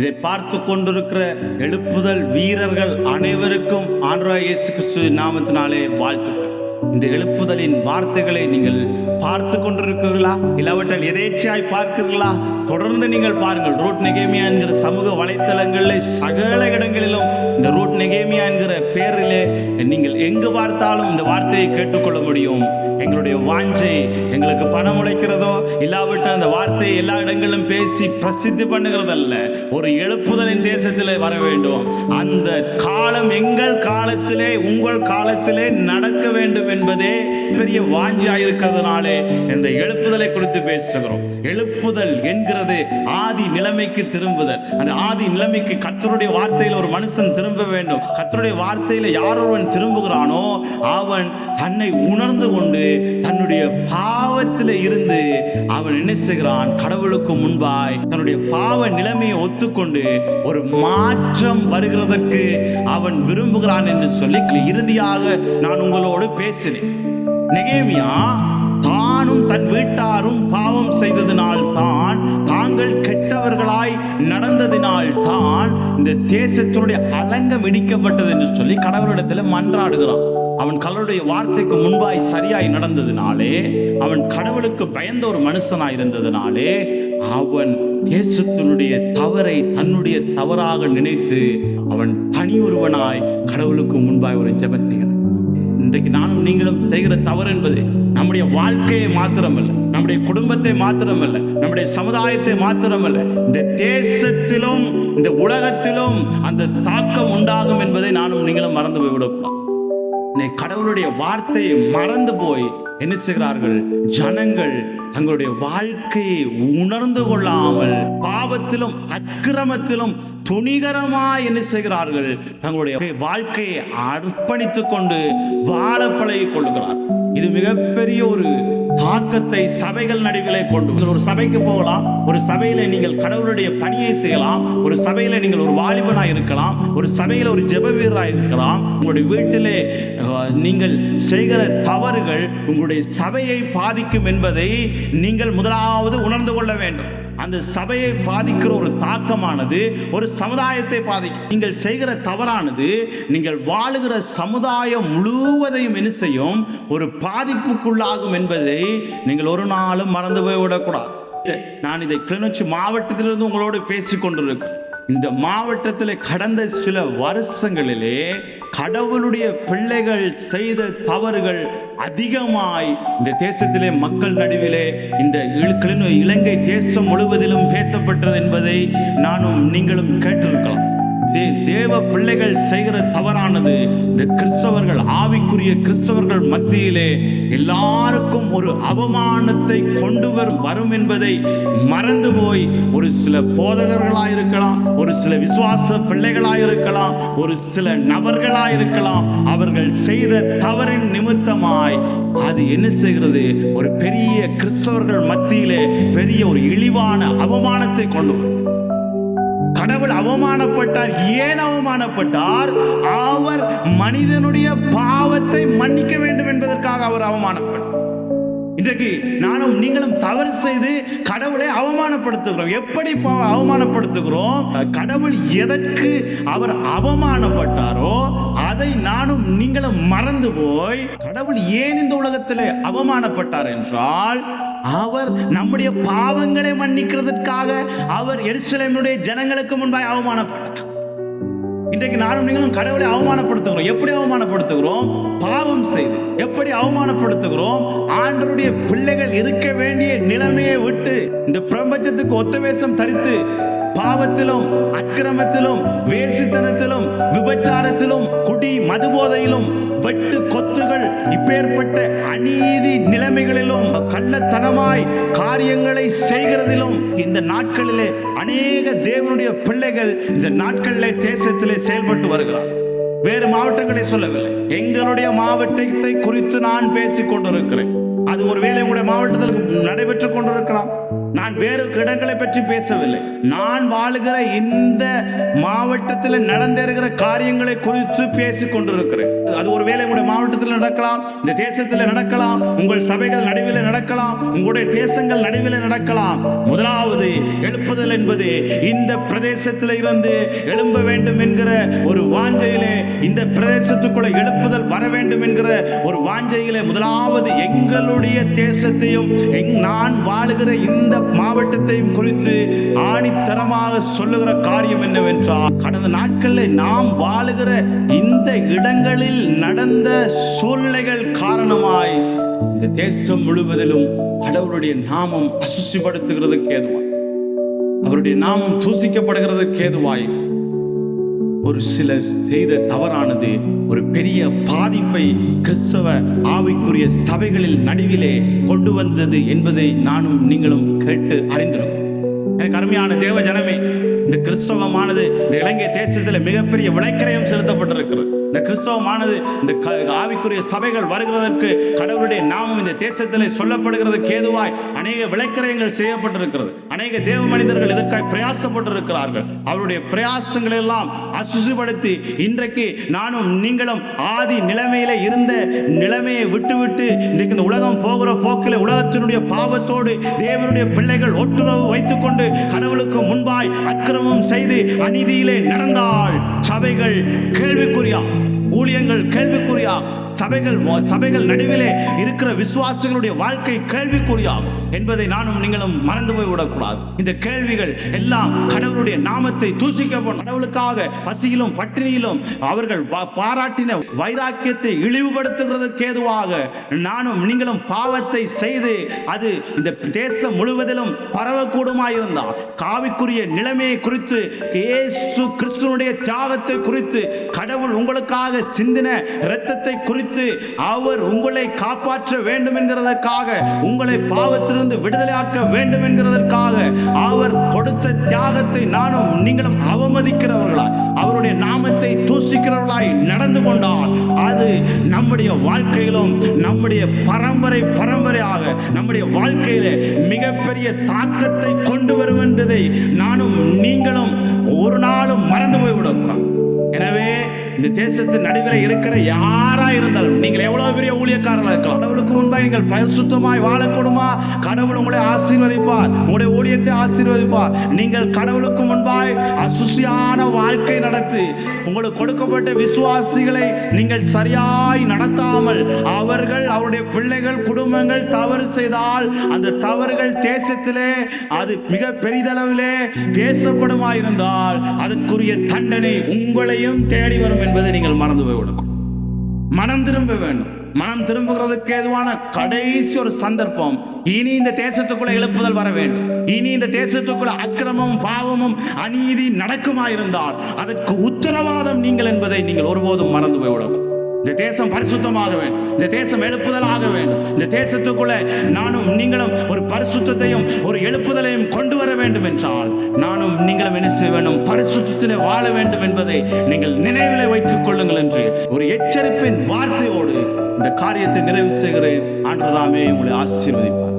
இதை பார்த்து கொண்டிருக்கிற எழுப்புதல் வீரர்கள் அனைவருக்கும் ஆண்டவராகிய இயேசு கிறிஸ்துவின் நாமத்தினாலே வாழ்த்துக்கள். இந்த எழுப்புதலின் வார்த்தைகளை நீங்கள் பார்த்து கொண்டிருக்கிறீர்களா? இல்லாவிட்டால் எதேச்சையாய் பார்க்கிறீர்களா? தொடர்ந்து நீங்கள் பாருங்கள். ரூட் நெகேமியா என்கிற சமூக வலைத்தளங்களில் சகல இடங்களிலும் இந்த ரூட் நெகேமியா என்கிற பேரிலே நீங்கள் எங்கு பார்த்தாலும் இந்த வார்த்தையை கேட்டுக்கொள்ள முடியும். எங்களுடைய வாஞ்சை எங்களுக்கு பணம் உழைக்கிறதோ இல்லாவிட்டால் அந்த வார்த்தையை எல்லா இடங்களிலும் பேசி பிரசித்தி பண்ணுகிறதல்ல. ஒரு எழுப்புதலின் தேசத்திலே வர வேண்டும். அந்த காலம் எங்கள் காலத்திலே உங்கள் காலத்திலே நடக்க வேண்டும் என்பதே பெரிய வாஞ்சியாயிருக்கிறதுனாலே இந்த எழுப்புதலை குறித்து பேசுகிறோம். எழுப்புதல் என்கிறது ஆதி நிலைமைக்கு திரும்புதல். அந்த ஆதி நிலைமைக்கு கர்த்தருடைய வார்த்தையில் ஒரு மனுஷன் திரும்ப வேண்டும். கர்த்தருடைய வார்த்தையில யாரொருவன் திரும்புகிறானோ அவன் தன்னை உணர்ந்து கொண்டு தன்னுடைய பாவத்தில் இருந்து அவன் என்ன செய்கிறான்? கடவுளுக்கு முன்பாய் தன்னுடைய பாவ நிலைமையை ஒத்துக்கொண்டு ஒரு மாற்றம் வருகிறதற்கு அவன் விரும்புகிறான் என்று சொல்லி இறுதியாக நான் உங்களோடு பேசினேன். நெகேமியா தானும் தன் வீட்டாரும் பாவம் செய்ததினால் தான், தாங்கள் கெட்டவர்களாய் நடந்ததினால் தான் இந்த தேசத்தினுடைய அலங்கம் இடிக்கப்பட்டது என்று சொல்லி கடவுளிடத்தில் மன்றாடுகிறான். அவன் கடவுளுடைய வார்த்தைக்கு முன்பாய் சரியாய் நடந்ததினாலே, அவன் கடவுளுக்கு பயந்த ஒரு மனுஷனாய் இருந்ததினாலே, அவன் தேசத்தினுடைய தவறை தன்னுடைய தவறாக நினைத்து அவன் தனி ஒருவனாய் கடவுளுக்கு முன்பாய் ஒரு ஜெபத்தை. இன்றைக்கு நானும் நீங்களும் செய்கிற தவறு என்பது நம்முடைய வாழ்க்கையை மாத்திரமல்ல, நம்முடைய குடும்பத்தை மாத்திரமல்ல, நம்முடைய சமுதாயத்தை மாத்திரமல்ல, இந்த தேசத்திலும் இந்த உலகத்திலும் அந்த தாக்கம் உண்டாகும் என்பதை நானும் நீங்களும் மறந்து போய்விடலாம். கடவுளுடைய வார்த்தையை மறந்து போய் என்ன செய்கிறார்கள்? ஜனங்கள் தங்களுடைய வாழ்க்கையை உணர்ந்து கொள்ளாமல் பாவத்திலும் அக்கிரமத்திலும் துணிகரமாய் என்ன செய்கிறார்கள்? தங்களுடைய வாழ்க்கையை அர்ப்பணித்துக் கொண்டு வாழ பழகிக் கொள்ளுகிறார். இது மிகப்பெரிய ஒரு தாக்கத்தை சபைகள் நடுவிலே கொண்டு. ஒரு சபைக்கு போகலாம், ஒரு சபையில நீங்கள் கடவுளுடைய பணியை செய்யலாம், ஒரு சபையில நீங்கள் ஒரு வாலிபனாய் இருக்கலாம், ஒரு சபையில ஒரு ஜெப வீரராய் இருக்கலாம். உங்களுடைய வீட்டிலே நீங்கள் செய்கிற தவறுகள் உங்களுடைய சபையை பாதிக்கும் என்பதை நீங்கள் முதலாவது உணர்ந்து கொள்ள வேண்டும். அந்த சபையை பாதிக்கிற ஒரு தாக்கமானது ஒரு சமுதாயத்தை பாதிக்கும். நீங்கள் செய்கிற தவறானது நீங்கள் வாழுகிற சமுதாயம் முழுவதையும் என்ன செய்யும்? ஒரு பாதிப்புக்குள்ளாகும் என்பதை நீங்கள் ஒரு நாளும் மறந்து போய்விடக்கூடாது. நான் இதை கிளிநொச்சி மாவட்டத்திலிருந்து உங்களோடு பேசிக் கொண்டிருக்கிறேன். இந்த மாவட்டத்தில் கடந்த சில வருஷங்களிலே கடவுளுடைய பிள்ளைகள் செய்த தவறுகள் அதிகமாய் இந்த தேசத்திலே மக்கள் நடுவிலே இந்த இலங்கை தேசம் முழுவதிலும் பேசப்பட்டது என்பதை நானும் நீங்களும் கேட்டிருக்கலாம். தேவ பிள்ளைகள் செய்கிற தவறானது இந்த கிறிஸ்தவர்கள், ஆவிக்குரிய கிறிஸ்தவர்கள் மத்தியிலே எல்லாருக்கும் ஒரு அவமானத்தை கொண்டு வரும் என்பதை மறந்து போய் ஒரு சில போதகர்களாயிருக்கலாம், ஒரு சில விசுவாச பிள்ளைகளாயிருக்கலாம், ஒரு சில நபர்களாயிருக்கலாம், அவர்கள் செய்த தவறின் நிமித்தமாய் அது என்ன செய்கிறது? ஒரு பெரிய கிறிஸ்தவர்கள் மத்தியிலே பெரிய ஒரு இழிவான அவமானத்தை கொண்டு வரும். கடவுள் அவமானப்பட்டார். ஏன் அவமானப்பட்டார்? அவர் மனிதனுடைய பாவத்தை மன்னிக்க வேண்டும் என்பதற்காக அவர் அவமானப்பட்டார். இன்றைக்கு நானும் நீங்களும் தவறு செய்து கடவுளை அவமானப்படுத்துகிறோம். எப்படி அவமானப்படுத்துகிறோம்? கடவுள் எதற்கு அவர் அவமானப்பட்டாரோ அதை நானும் நீங்களும் மறந்து போய், கடவுள் ஏன் இந்த உலகத்தில் அவமானப்பட்டார் என்றால், அவர் நம்முடைய பாவங்களை மன்னிக்கிறதுக்காக அவர் எருசலேமுடைய ஜனங்களுக்கு முன்பாக அவமானப்பட்டார். இன்றைக்கு நானும் நீங்களும் கடவுளை அவமானப்படுத்துகிறோம். எப்படி அவமானப்படுத்துகிறோம்? பாவம் செய்து. எப்படி அவமானப்படுத்துகிறோம்? ஆண்டவருடைய பிள்ளைகள் இருக்க வேண்டிய நிலைமையை விட்டு இந்த பிரபஞ்சத்துக்கு ஒத்த வேஷம் தரித்து பாவத்திலும் அக்கிரமத்திலும் வேசித்தனத்திலும் விபச்சாரத்திலும் குடி மதுபோதையிலும் வெட்டு கொத்துகள் இப்பேற்பட்ட அநீதி நிலைமைகளிலும் கள்ளத்தனமாய் காரியங்களை செய்கிறதிலும் இந்த நாட்களிலே அநேக தேவனுடைய பிள்ளைகள் இந்த நாட்களிலே தேசத்திலே செயல்பட்டு வருகிறார். வேறு மாவட்டங்களை சொல்லவில்லை, எங்களுடைய மாவட்டத்தை குறித்து நான் பேசிக் கொண்டிருக்கிறேன். அது ஒருவேளை உங்களுடைய மாவட்டத்தில் நடைபெற்றுக் கொண்டிருக்கலாம். நான் வேறு இடங்களை பற்றி பேசவில்லை. நான் வாழுகிற இந்த மாவட்டத்தில் நடந்திருக்கிற காரியங்களை குறித்து பேசிக் கொண்டிருக்கிறேன். அது ஒருவேளை உங்களுடைய மாவட்டத்தில் நடக்கலாம், இந்த தேசத்தில் நடக்கலாம், உங்கள் சபைகள் நடுவில் நடக்கலாம், உங்களுடைய தேசங்கள் நடுவில் நடக்கலாம். முதலாவது எழுப்புதல் என்பது இந்த பிரதேசத்தில் இருந்து எழும்ப வேண்டும் என்கிற ஒரு வாஞ்சையிலே, இந்த பிரதேசத்துக்குள்ள எழுப்புதல் வர வேண்டும் என்கிற ஒரு வாஞ்சையிலே முதலாவது எங்களுடைய தேசத்தையும் நான் வாழுகிற இந்த மாவட்டத்தையும் குறித்து ஆணித்தரமாக சொல்லுகிற காரியம் என்னவென்றால், கடந்த நாட்களில் நாம் வாழுகிற இந்த இடங்களில் நடந்த சூழ்நிலைகள் காரணமாய் இந்த தேசம் முழுவதிலும் கடவுளுடைய நாமம் அசுசிப்படுத்துகிறதுக்கு ஏதுவாய், அவருடைய நாமம் தூசிக்கப்படுகிறதுக்கு ஏதுவாய் ஒரு சிலர் செய்த தவறானது ஒரு பெரிய பாதிப்பை கிறிஸ்தவ ஆவிக்குரிய சபைகளில் நடுவிலே கொண்டு வந்தது என்பதை நானும் நீங்களும் கேட்டு அறிந்திருக்கும். எனக்கு அருமையான தேவ ஜனமே, இந்த கிறிஸ்தவமானது இந்த இலங்கை தேசத்தில் மிகப்பெரிய விலைக்கிரயம் செலுத்தப்பட்டிருக்கிறது. இந்த கிறிஸ்தவமானது இந்த ஆவிக்குரிய சபைகள் வருகிறதற்கு கடவுளுடைய நாமம் இந்த தேசத்தில் சொல்லப்படுகிறதுக்கு ஏதுவாய் அநேக விலைக்கிரயங்கள் செய்யப்பட்டிருக்கிறது. அநேக தேவ மனிதர்கள் இதற்காக பிரயாசப்பட்டிருக்கிறார்கள். அவருடைய பிரயாசங்கள் எல்லாம் அசுசிப்படுத்தி இன்றைக்கு நானும் நீங்களும் ஆதி நிலைமையில இருந்த நிலைமையை விட்டுவிட்டு இன்றைக்கு இந்த உலகம் போகிற போக்கில் உலகத்தினுடைய பாவத்தோடு தேவனுடைய பிள்ளைகள் ஒட்டுறவு வைத்துக் கொண்டு கடவுளுக்கு முன்பாய் அக்கிரமம் செய்து அநீதியிலே நடந்தால் சபைகள் கேள்விக்குறியா, ஊழியங்கள் கேள்விக்குறியா, சபைகள் நடுவிலே இருக்கிற விசுவாசிகளுடைய வாழ்க்கை கேள்விக்குறியாகும் என்பதை நானும் நீங்களும் மறந்து போய் விடக்கூடாது. இந்த கேள்விகள் எல்லாம் கடவுளுடைய நாமத்தை தூசிக்கப்படும். கடவுளுக்காக பசியிலும் பட்டினியிலும் அவர்கள் பாராட்டின வைராக்கியத்தை இழிவுபடுத்துகிறதுக்கு ஏதுவாக நானும் நீங்களும் பாவத்தை செய்து அது இந்த தேசம் முழுவதிலும் பரவக்கூடுமாயிருந்தால் காவிக்குரிய நிலைமையை குறித்து, இயேசு கிறிஸ்துவினுடைய தியாகத்தை குறித்து, கடவுள் உங்களுக்காக சிந்தின இரத்தத்தை குறித்து, அவர் உங்களை காப்பாற்ற வேண்டும் என்கிறதற்காக, உங்களை பாவத்திலிருந்து விடுதலையாக்க வேண்டும் என்கிறதற்காக அவர் கொடுத்த தியாகத்தை நானும் நீங்களும் அவமதிக்கிறவர்களாய், அவருடைய நாமத்தை தூசிக்கிறவர்களாய் நடந்து கொண்டால் அது நம்முடைய வாழ்க்கையிலும் நம்முடைய பரம்பரையாக நம்முடைய வாழ்க்கையில மிகப்பெரிய தாக்கத்தை கொண்டு வரும் என்பதை நானும் நீங்களும் ஒரு நாளும் மறந்து போய்விடக்கூடாது. எனவே இந்த தேசத்தின் நடுவில் இருக்கிற யாரா இருந்தாலும், நீங்கள் எவ்வளவு பெரிய ஊழியக்காரர்களாக இருக்கலாம், கடவுளுக்கு முன்பாக நீங்கள் பரிசுத்தமாய் வாழக்கூடுமா, கடவுள் உங்களை ஆசீர்வதிப்பார், உங்களுடைய ஊழியத்தை ஆசீர்வதிப்பார். நீங்கள் கடவுளுக்கு முன்பாய் அசுசியான வாழ்க்கை நடத்தி உங்களுக்கு கொடுக்கப்பட்ட விசுவாசிகளை நீங்கள் சரியாய் நடத்தாமல் அவருடைய பிள்ளைகள் குடும்பங்கள் தவறு செய்தால் அந்த தவறுகள் தேசத்திலே அது மிக பெரிதளவிலே பேசப்படுமாயிருந்தால் அதற்குரிய தண்டனை உங்களையும் தேடி வரும் என்பதை நீங்கள் மறந்து போய்விடும். மனம் திரும்ப வேண்டும். மனம் திரும்புகிறதுக்கு ஏதுவான கடைசி ஒரு சந்தர்ப்பம், இனி இந்த தேசத்துக்குள்ள எழுப்புதல் வர வேண்டும். இனி இந்த தேசத்துக்குள்ள அக்கிரமம் பாவமும் அநீதி நடக்குமாயிருந்தால் அதற்கு உத்தரவாதம் நீங்கள் என்பதை நீங்கள் ஒருபோதும் மறந்து போய்விடும். இந்த தேசம் பரிசுத்தமாக வேண்டும், இந்த தேசம் எழுப்புதலாக வேண்டும். இந்த தேசத்துக்குள்ள நானும் நீங்களும் ஒரு பரிசுத்தத்தையும் ஒரு எழுப்புதலையும் கொண்டு வர வேண்டும் என்றால் நானும் நீங்களும் என்ன செய்ய வேண்டும், பரிசுத்தத்திலே வாழ வேண்டும் என்பதை நீங்கள் நினைவிலே வைத்துக் கொள்ளுங்கள் என்று ஒரு எச்சரிப்பின் வார்த்தையோடு இந்த காரியத்தை நிறைவு செய்கிறேன். ஆண்டவரே உங்களை ஆசீர்வதிப்பார்.